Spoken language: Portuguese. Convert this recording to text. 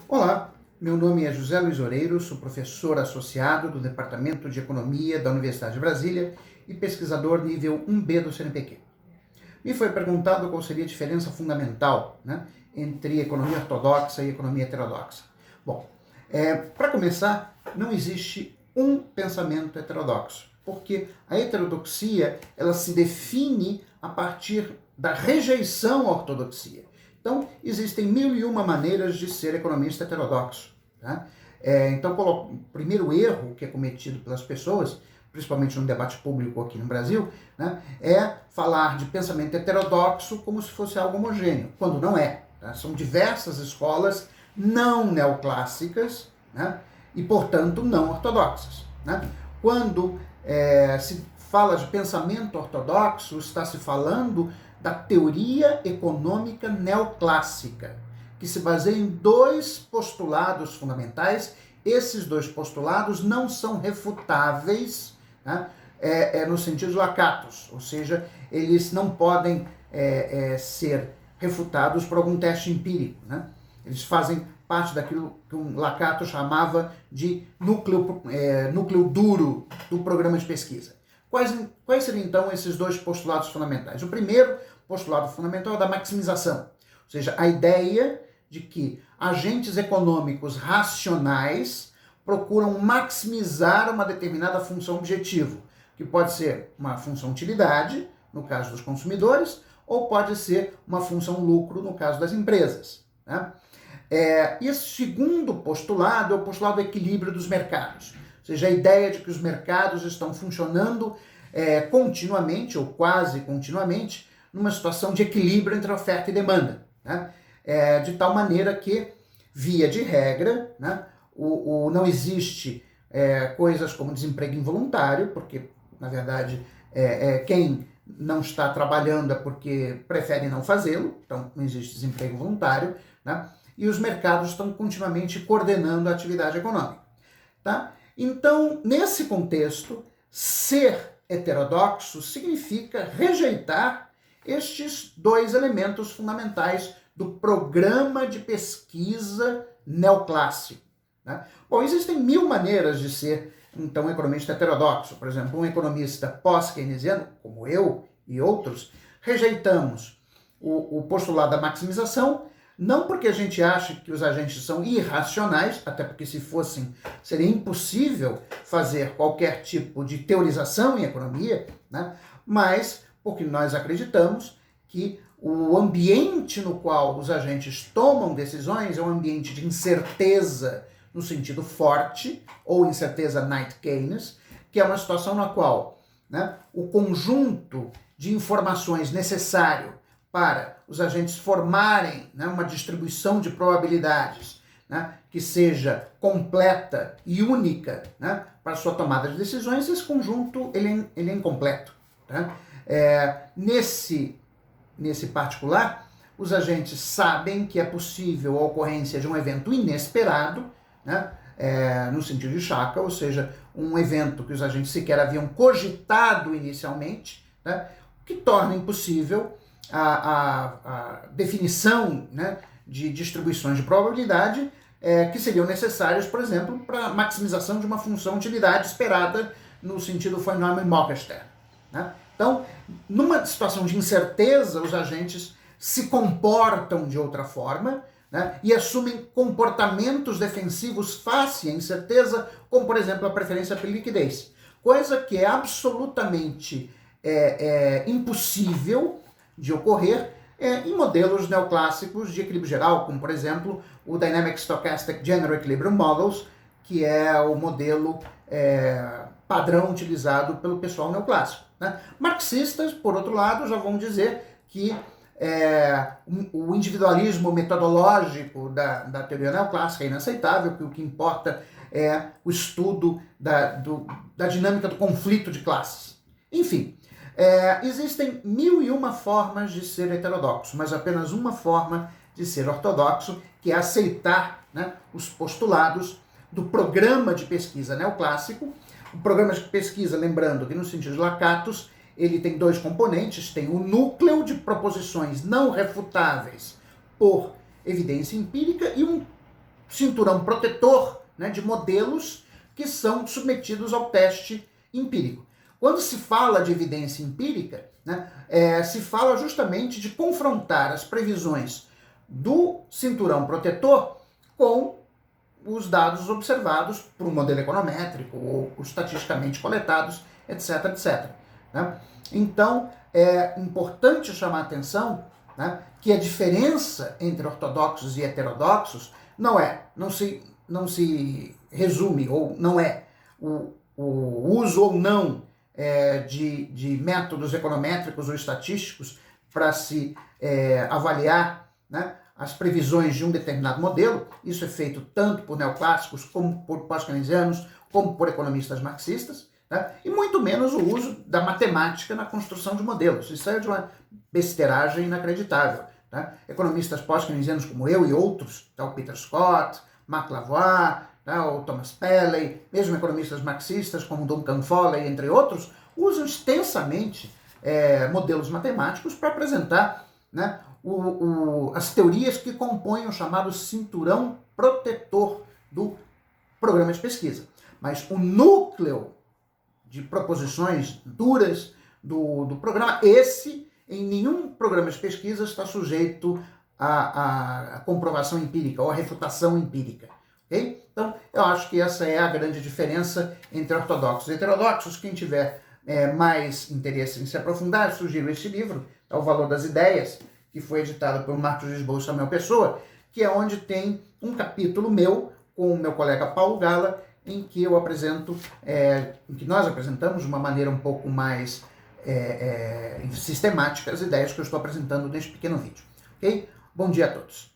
Olá, meu nome é José Luiz Oreiro, sou professor associado do Departamento de Economia da Universidade de Brasília e pesquisador nível 1B do CNPq. Me foi perguntado qual seria a diferença fundamental, entre economia ortodoxa e economia heterodoxa. Bom, para começar, não existe um pensamento heterodoxo, porque a heterodoxia ela se define a partir da rejeição à ortodoxia. Então, existem 1001 maneiras de ser economista heterodoxo. Tá? Então, o primeiro erro que é cometido pelas pessoas, principalmente no debate público aqui no Brasil, é falar de pensamento heterodoxo como se fosse algo homogêneo, quando não é. Tá? São diversas escolas não neoclássicas, e, portanto, não ortodoxas. Quando se fala de pensamento ortodoxo, está se falando da teoria econômica neoclássica, que se baseia em dois postulados fundamentais. Esses dois postulados não são refutáveis, no sentido lacatus, ou seja, eles não podem ser refutados por algum teste empírico. Eles fazem parte daquilo que um Lacato chamava de núcleo duro do programa de pesquisa. Quais seriam, então, esses dois postulados fundamentais? O primeiro postulado fundamental é da maximização, ou seja, a ideia de que agentes econômicos racionais procuram maximizar uma determinada função objetivo, que pode ser uma função utilidade, no caso dos consumidores, ou pode ser uma função lucro, no caso das empresas. E esse segundo postulado é o postulado do equilíbrio dos mercados, ou seja, a ideia de que os mercados estão funcionando continuamente, ou quase continuamente, numa situação de equilíbrio entre oferta e demanda, de tal maneira que, via de regra, não existe coisas como desemprego involuntário, porque, na verdade, quem não está trabalhando é porque prefere não fazê-lo, então não existe desemprego voluntário, e os mercados estão continuamente coordenando a atividade econômica. Então, nesse contexto, ser heterodoxo significa rejeitar estes dois elementos fundamentais do programa de pesquisa neoclássico. Bom, existem 1000 maneiras de ser, então, economista heterodoxo. Por exemplo, um economista pós-keynesiano, como eu e outros, rejeitamos o postulado da maximização, não porque a gente acha que os agentes são irracionais, até porque se fossem, seria impossível fazer qualquer tipo de teorização em economia, mas porque nós acreditamos que o ambiente no qual os agentes tomam decisões é um ambiente de incerteza no sentido forte, ou incerteza Knight Keynes, que é uma situação na qual o conjunto de informações necessário para os agentes formarem uma distribuição de probabilidades que seja completa e única para sua tomada de decisões, esse conjunto ele é incompleto. Nesse particular, os agentes sabem que é possível a ocorrência de um evento inesperado, no sentido de Shaka, ou seja, um evento que os agentes sequer haviam cogitado inicialmente, que torna impossível a definição de distribuições de probabilidade que seriam necessárias, por exemplo, para a maximização de uma função utilidade esperada no sentido von Neumann-Morgenstern. Então, numa situação de incerteza, os agentes se comportam de outra forma, e assumem comportamentos defensivos face à incerteza, como, por exemplo, a preferência pela liquidez. Coisa que é absolutamente impossível de ocorrer em modelos neoclássicos de equilíbrio geral, como, por exemplo, o Dynamic Stochastic General Equilibrium Models, que é o modelo padrão utilizado pelo pessoal neoclássico. Marxistas, por outro lado, já vão dizer que o individualismo metodológico da teoria neoclássica é inaceitável, que o que importa é o estudo da dinâmica do conflito de classes. Enfim, existem 1001 formas de ser heterodoxo, mas apenas uma forma de ser ortodoxo, que é aceitar os postulados do programa de pesquisa neoclássico. O programa de pesquisa, lembrando que no sentido de Lacatus, ele tem dois componentes, tem o núcleo de proposições não refutáveis por evidência empírica e um cinturão protetor, né, de modelos que são submetidos ao teste empírico. Quando se fala de evidência empírica, né, se fala justamente de confrontar as previsões do cinturão protetor com os dados observados por um modelo econométrico ou estatisticamente coletados, etc, etc. Né? Então, é importante chamar a atenção, né, que a diferença entre ortodoxos e heterodoxos não se resume, ou não é o uso ou não de métodos econométricos ou estatísticos para se avaliar, né, as previsões de um determinado modelo. Isso é feito tanto por neoclássicos, como por pós-keynesianos, como por economistas marxistas, né? E muito menos o uso da matemática na construção de modelos. Isso é de uma besteiragem inacreditável. Tá? Economistas pós-keynesianos como eu e outros, tá? O Peter Scott, Marc Lavoie, tá? O Thomas Pelley, mesmo economistas marxistas como Duncan Foley, entre outros, usam extensamente modelos matemáticos para apresentar, né, as teorias que compõem o chamado cinturão protetor do programa de pesquisa. Mas o núcleo de proposições duras do programa, esse, em nenhum programa de pesquisa, está sujeito à comprovação empírica ou à refutação empírica. Okay? Então, eu acho que essa é a grande diferença entre ortodoxos e heterodoxos. Quem tiver mais interesse em se aprofundar, sugiro este livro, O Valor das Ideias, que foi editado por Marcos Lisboa e Samuel Pessoa, que é onde tem um capítulo meu com o meu colega Paulo Gala, em que eu apresento, em que nós apresentamos de uma maneira um pouco mais sistemática as ideias que eu estou apresentando neste pequeno vídeo. Ok? Bom dia a todos.